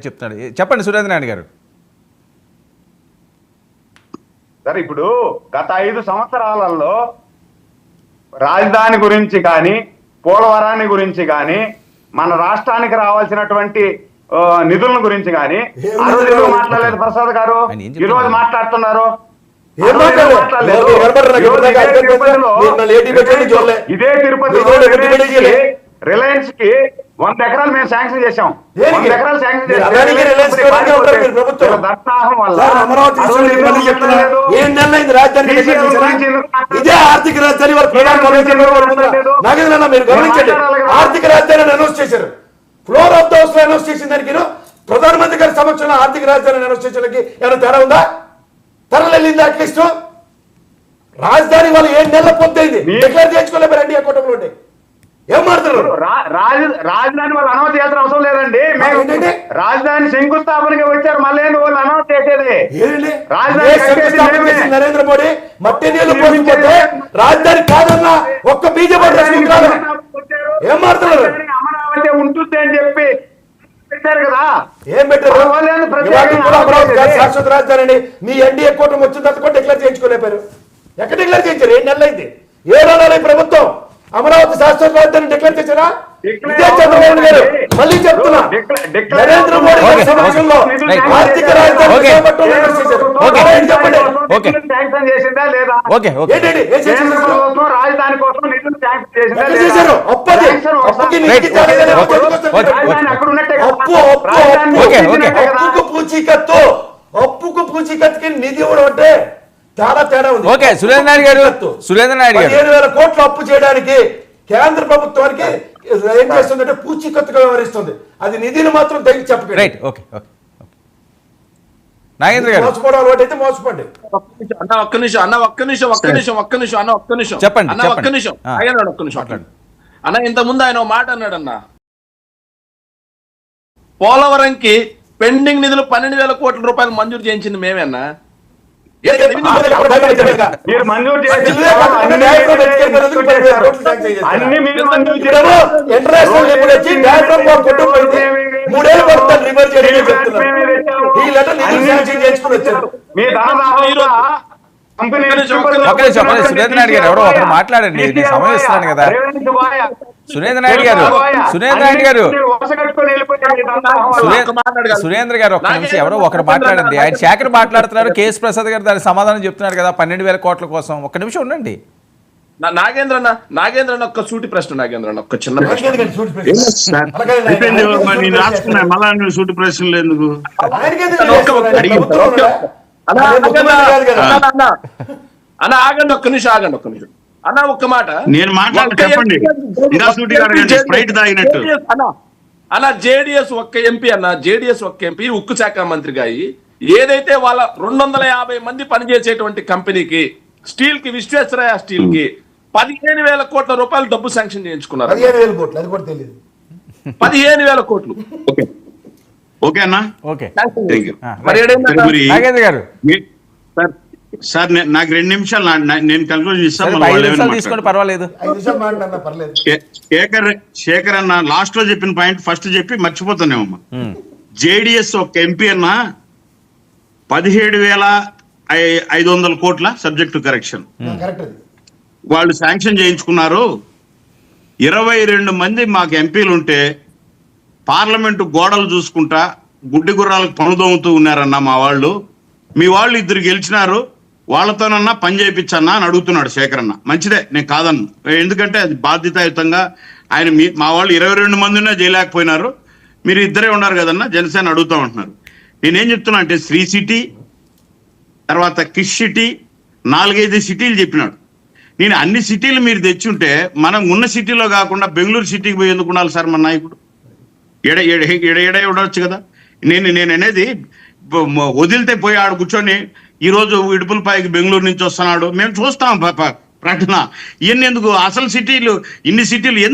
చెప్తాడు. చెప్పండి సురేంద్ర నాయుడు గారు. సరే, ఇప్పుడు గత 5 సంవత్సరాలలో రాజధాని గురించి కానీ పోలవరాన్ని గురించి కానీ మన రాష్ట్రానికి రావాల్సినటువంటి నిధుల గురించి కానీ ఆ రోజు మాట్లాడలేదు ప్రసాద్ గారు. ఈ రోజు మాట్లాడుతున్నారు. ఇదే తిరుపతి రిలయన్స్ కి 100 ఎకరాలు మేము శాంక్షన్ చేశాం. 100 ఎకరాలు శాంక్షన్ చేశాం. ఆర్థిక రాజధాని ఆర్థిక రాజధాని అనౌన్స్ చేశారు. ఫ్లోర్ ఆఫ్ ద హౌస్ లో అనౌన్స్ చేసిన దానికి ప్రధానమంత్రి గారి సమక్షంలో ఆర్థిక రాజధాని అనౌన్స్ చేసేకి ఏమైనా తేడా ఉందా? తరలింది అట్లీస్ట్ రాజధాని వాళ్ళు 7 నెలల పొద్దుంది డిక్లేర్ చేసుకోలేరండి. ఆ కుటుంబంలో ఏం మాట్లాడుతున్నారు? రాజధాని వాళ్ళు అనౌన్స్ చేయాల్సిన అవసరం లేదండి. రాజధాని శంకుస్థాపనకి వచ్చారు, మళ్ళీ వాళ్ళు అనౌన్స్ చేసేది రాజధాని. నరేంద్ర మోడీ మట్టి నీళ్లు పోసిపోతే రాజధాని కాదన్నా ఒక్క బీజేపీ ఏం మాట్లాడుతున్నారు? అమరావతి ఉంటుంది అని చెప్పి పెట్టారు కదా. ఏం పెట్టారు? శాశ్వత రాజధాని మీ ఎన్డీఏ కూటమి వచ్చిన తర్వాత కూడా డిక్లేర్ చేయించుకోలేపారు. ఎక్కడ డిక్లేర్ చేయించారు? 7 నెలలు అయింది. 7 నెలలు ప్రభుత్వం అమరావతి శాశ్వత రాజధాని డిక్లేర్ చేశారా? ఇదే చంద్రబాబు గారు మళ్ళీ చెప్తున్నా, నరేంద్ర మోడీ గారి సమక్షంలో ఆర్థిక రాజధాని రాజధాని కోసం నిధులు శాంక్షన్ చేశారు. అప్పుకు పూచీకత్తుకి నిధి ఇవ్వడం అంటే చాలా తేడా ఉంది. ఓకే, సురేంద్ర నాయుడు గారు 7,000 కోట్లు అప్పు చేయడానికి కేంద్ర ప్రభుత్వానికి ఏం చేస్తుందంటే పూచీకత్తుగా వ్యవహరిస్తుంది. అది నిధిని మాత్రం తగ్గి చెప్పండి. నాగేంద్ర గారు మోసపోవడం అలవాటు అయితే మోసపోండి. చెప్పండి. అన్న ఇంతకుముందు ఆయన మాట అన్నాడు అన్న, పోలవరంకి పెండింగ్ నిధులు 12,000 కోట్ల రూపాయలు మంజూరు చేయించింది మేమే అన్న. మీరు మంజూరు సురేంద్ర నాయుడు గారు ఎవరో ఒకరు మాట్లాడండి, సమయం ఇస్తున్నాను కదా. సురేంద్ర నాయుడు గారు ఒక్క నిమిషం, ఎవరో ఒకరు మాట్లాడండి. ఆయన శేఖర్ మాట్లాడుతున్నారు, కేఎస్ ప్రసాద్ గారు దానికి సమాధానం చెప్తున్నారు కదా 12,000 కోట్ల కోసం. ఒక్క నిమిషం ఉండండి. నాగేంద్ర ఒక్క సూటి ప్రశ్న. నాగేంద్ర ఒక్క చిన్న సూటి ప్రశ్నలు ఎందుకు? అన్న ఆగండి, ఒక్క నిమిషం అన్న, ఒక్క మాట నేను చెప్పండి. అన్న జేడీఎస్ ఒక్క ఎంపీ ఉక్కు శాఖ మంత్రిగా ఏదైతే వాళ్ళ 250 మంది పనిచేసేటువంటి కంపెనీకి స్టీల్ కి విశ్వేశ్వరయ్య స్టీల్ కి 15,000 కోట్ల రూపాయలు డబ్బు శాంక్షన్ చేయించుకున్నారు. 15,000 కోట్లు. ఓకే అన్నా, సార్ నాకు 2 నిమిషాలు నేను కన్క్లూజన్ ఇస్తాను. పర్వాలేదు. శేఖర్ అన్న లాస్ట్ లో చెప్పిన పాయింట్ ఫస్ట్ చెప్పి మర్చిపోతానేమమ్మా. జేడిఎస్ ఒక ఎంపీ అన్న 17,500 కోట్ల సబ్జెక్ట్ టు కరెక్షన్ వాళ్ళు శాంక్షన్ చేయించుకున్నారు. 22 మంది మాకు ఎంపీలు ఉంటే పార్లమెంటు గోడలు చూసుకుంటా గుడ్డి గుర్రాలకు పనుదోముతూ ఉన్నారన్న మా వాళ్ళు. మీ వాళ్ళు 2 గెలిచినారు, వాళ్ళతోనన్నా పని చేయించన్నా అని అడుగుతున్నాడు శేఖర్ అన్న. మంచిదే, నేను కాదన్ను. ఎందుకంటే అది బాధ్యతాయుతంగా ఆయన మా వాళ్ళు 22 మంది ఉన్నా చేయలేకపోయినారు, మీరు 2 ఉన్నారు కదన్నా జనసేన అడుగుతూ ఉంటున్నారు. నేనేం చెప్తున్నా అంటే శ్రీ సిటీ తర్వాత కిష్ సిటీ 4-5 సిటీలు చెప్పినాడు. నేను అన్ని సిటీలు మీరు తెచ్చుంటే మనం ఉన్న సిటీలో కాకుండా బెంగళూరు సిటీకి పోయి ఎందుకు ఉండాలి సార్ మన నాయకుడు? ఎడ ఉండవచ్చు కదా. నేను అనేది వదిలితే పోయి ఆడు కూర్చొని ఈరోజు ఇడుపులపాయకి బెంగళూరు నుంచి వస్తున్నాడు మేము చూస్తాం ప్రకటన. ఇవన్నీ ఎందుకు? అసలు సిటీలు ఇన్ని సిటీలు ఎందుకు?